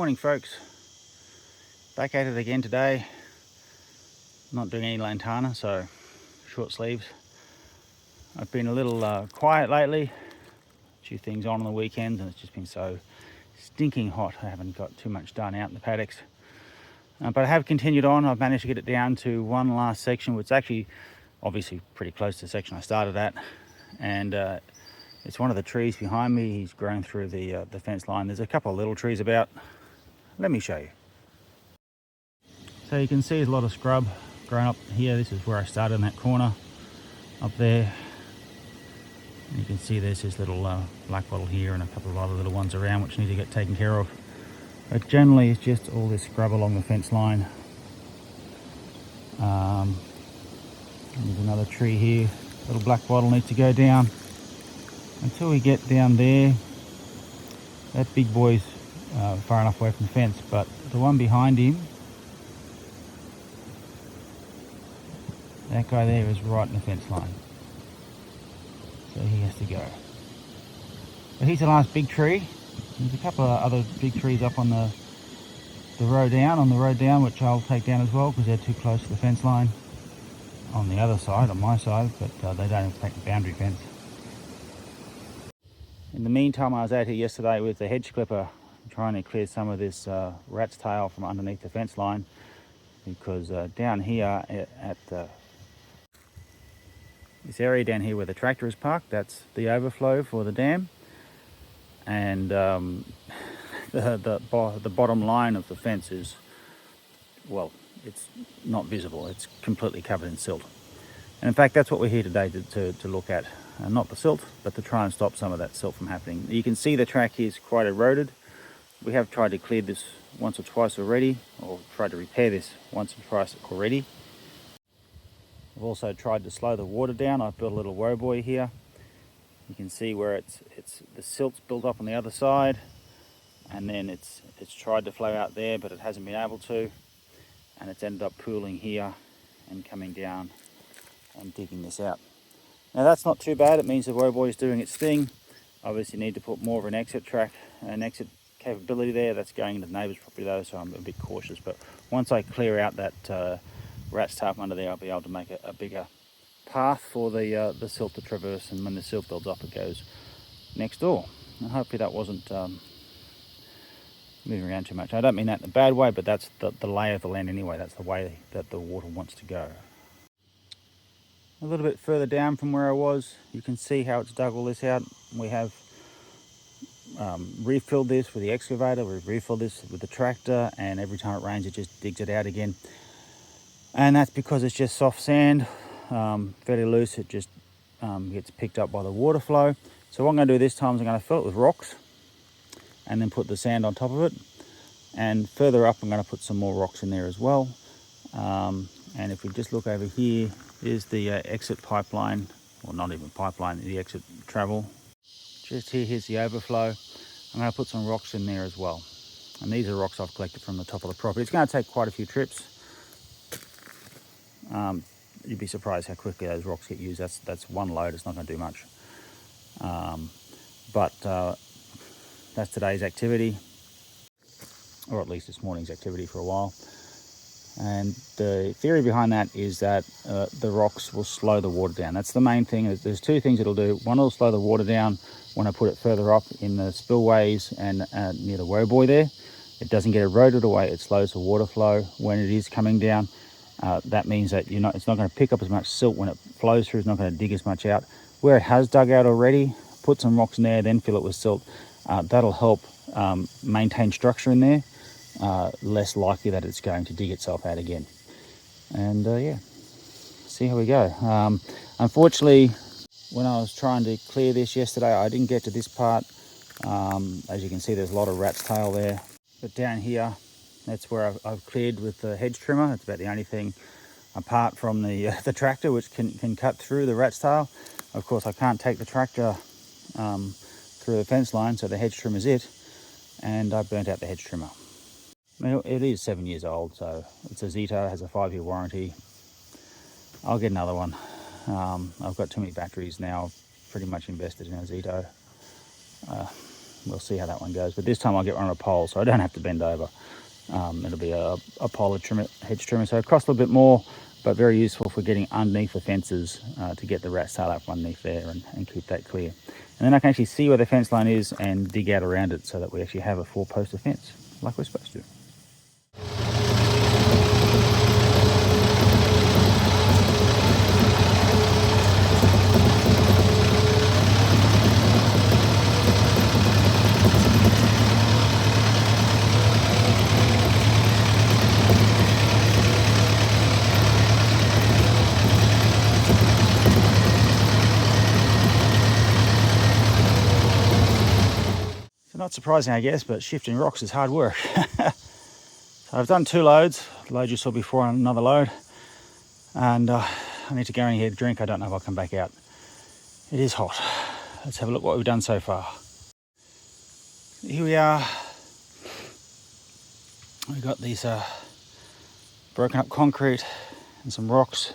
Morning folks, back at it again today. Not doing any lantana, so short sleeves. I've been a little quiet lately, a few things on the weekends, and it's just been so stinking hot. I haven't got too much done out in the paddocks, but I have continued on. I've managed to get it down to one last section, which is actually obviously pretty close to the section I started at, and it's one of the trees behind me. He's grown through the fence line. There's a couple of little trees about. Let me show you. So you can see there's a lot of scrub growing up here. This is where I started in that corner up there. And you can see there's this little black bottle here and a couple of other little ones around which need to get taken care of. But generally it's just all this scrub along the fence line. There's another tree here. Little black bottle needs to go down. Until we get down there, that big boy's far enough away from the fence, but the one behind him, that guy there is right in the fence line, so he has to go. But he's the last big tree. There's a couple of other big trees up on the road down, which I'll take down as well because they're too close to the fence line on the other side, on my side, but they don't impact the boundary fence. In the meantime, I was out here yesterday with the hedge clipper trying to clear some of this rat's tail from underneath the fence line, because down here at this area down here where the tractor is parked, that's the overflow for the dam, and the bottom line of the fence is, well, it's not visible. It's completely covered in silt, and in fact that's what we're here today to look at. Not the silt, but to try and stop some of that silt from happening. You can see the track here is quite eroded. We have tried to clear this once or twice already, or tried to repair this once or twice already. I've also tried to slow the water down. I've built a little woe buoy here. You can see where it's the silt's built up on the other side, and then it's tried to flow out there, but it hasn't been able to, and it's ended up pooling here and coming down and digging this out. Now that's not too bad. It means the woe buoy is doing its thing. Obviously need to put more of an exit track, an exit capability there. That's going into the neighbour's property though, so I'm a bit cautious. But once I clear out that rat's tail from under there, I'll be able to make a bigger path for the silt to traverse, and when the silt builds up it goes next door. And hopefully that wasn't moving around too much. I don't mean that in a bad way, but that's the lay of the land anyway. That's the way that the water wants to go. A little bit further down from where I was, you can see how it's dug all this out. We have refilled this with the excavator, we've refilled this with the tractor, and every time it rains it just digs it out again. And that's because it's just soft sand, fairly loose. It just gets picked up by the water flow. So what I'm going to do this time is I'm going to fill it with rocks and then put the sand on top of it. And further up I'm going to put some more rocks in there as well. And if we just look over here, is the exit pipeline, or not even pipeline, the exit travel. Just here's the overflow. I'm going to put some rocks in there as well. And these are rocks I've collected from the top of the property. It's going to take quite a few trips. You'd be surprised how quickly those rocks get used. That's one load, it's not going to do much. But that's today's activity, or at least this morning's activity for a while. And the theory behind that is that the rocks will slow the water down. That's the main thing. There's two things it'll do. One, it'll slow the water down when I put it further up in the spillways and near the woe buoy there. It doesn't get eroded away. It slows the water flow when it is coming down. That means that it's not going to pick up as much silt when it flows through. It's not going to dig as much out. Where it has dug out already, put some rocks in there, then fill it with silt. That'll help maintain structure in there. Less likely that it's going to dig itself out again. And yeah, see how we go. Unfortunately, when I was trying to clear this yesterday, I didn't get to this part. As you can see, there's a lot of rat's tail there. But down here, that's where I've cleared with the hedge trimmer. It's about the only thing apart from the tractor which can cut through the rat's tail. Of course, I can't take the tractor through the fence line, so the hedge trimmer is it. And I burnt out the hedge trimmer. I mean, it is 7 years old, so it's a Zito, has a 5-year warranty. I'll get another one. I've got too many batteries now. I've pretty much invested in a Zito. we'll see how that one goes. But this time I'll get one on a pole, so I don't have to bend over. It'll be a pole hedge trimmer, so it costs a little bit more, but very useful for getting underneath the fences to get the rat tail up underneath there and keep that clear. And then I can actually see where the fence line is and dig out around it so that we actually have a 4-post fence like we're supposed to. Not surprising, I guess, but shifting rocks is hard work. So I've done 2 loads. The load you saw before on another load. And I need to go in here to drink. I don't know if I'll come back out. It is hot. Let's have a look what we've done so far. Here we are. We've got these broken up concrete and some rocks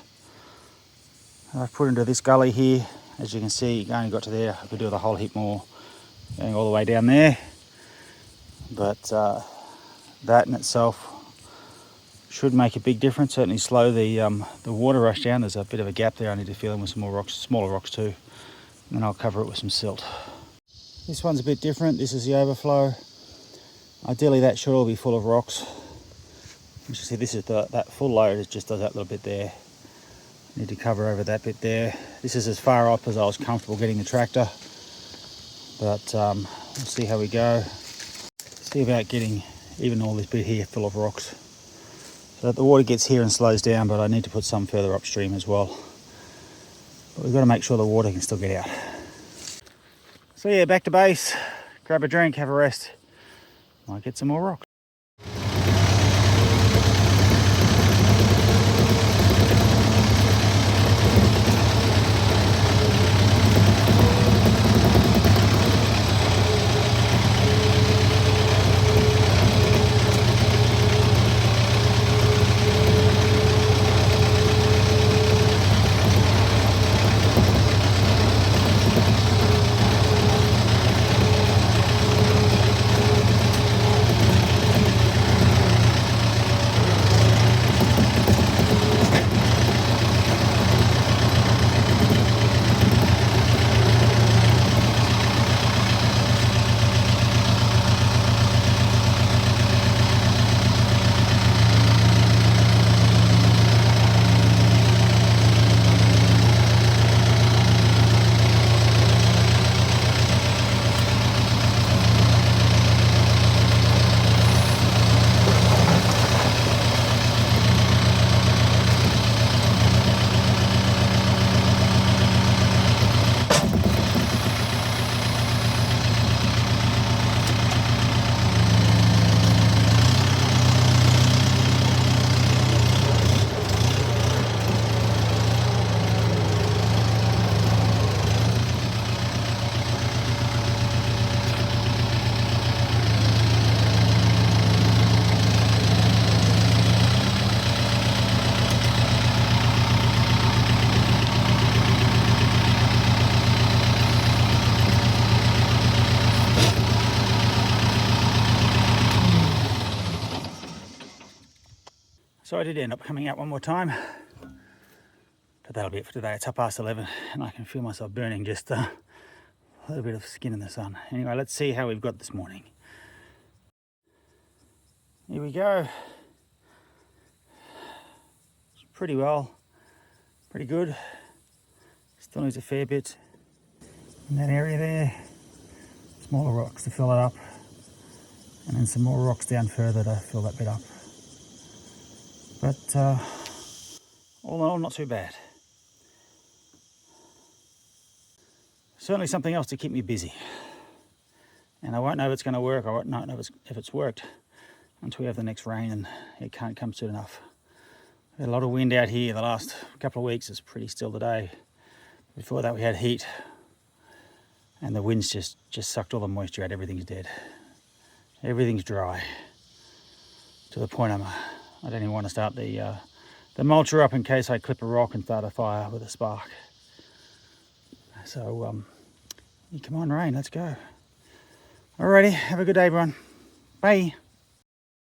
I've put into this gully here. As you can see, you only got to there. I could do with a whole heap more going all the way down there, but that in itself should make a big difference. Certainly slow the water rush down. There's a bit of a gap there. I need to fill in with some more rocks, smaller rocks too, and then I'll cover it with some silt. This one's a bit different. This is the overflow. Ideally that should all be full of rocks. You see this is that full load. It just does that little bit there. Need to cover over that bit there. This is as far up as I was comfortable getting the tractor. But we'll see how we go. See about getting even all this bit here full of rocks, so that the water gets here and slows down, but I need to put some further upstream as well. But we've got to make sure the water can still get out. So yeah, back to base, grab a drink, have a rest. Might get some more rocks. So I did end up coming out one more time, but that'll be it for today. It's 11:30 and I can feel myself burning just a little bit of skin in the sun. Anyway, let's see how we've got this morning. Here we go. Pretty well, pretty good. Still needs a fair bit in that area there. Smaller rocks to fill it up, and then some more rocks down further to fill that bit up. But all in all, not too bad. Certainly something else to keep me busy. And I won't know if it's going to work. I won't know if it's worked until we have the next rain, and it can't come soon enough. We had a lot of wind out here the last couple of weeks. It's pretty still today. Before that we had heat, and the winds just sucked all the moisture out. Everything's dead. Everything's dry. To the point I don't even want to start the mulcher up in case I clip a rock and start a fire with a spark. So come on, rain, let's go. Alrighty, have a good day, everyone. Bye.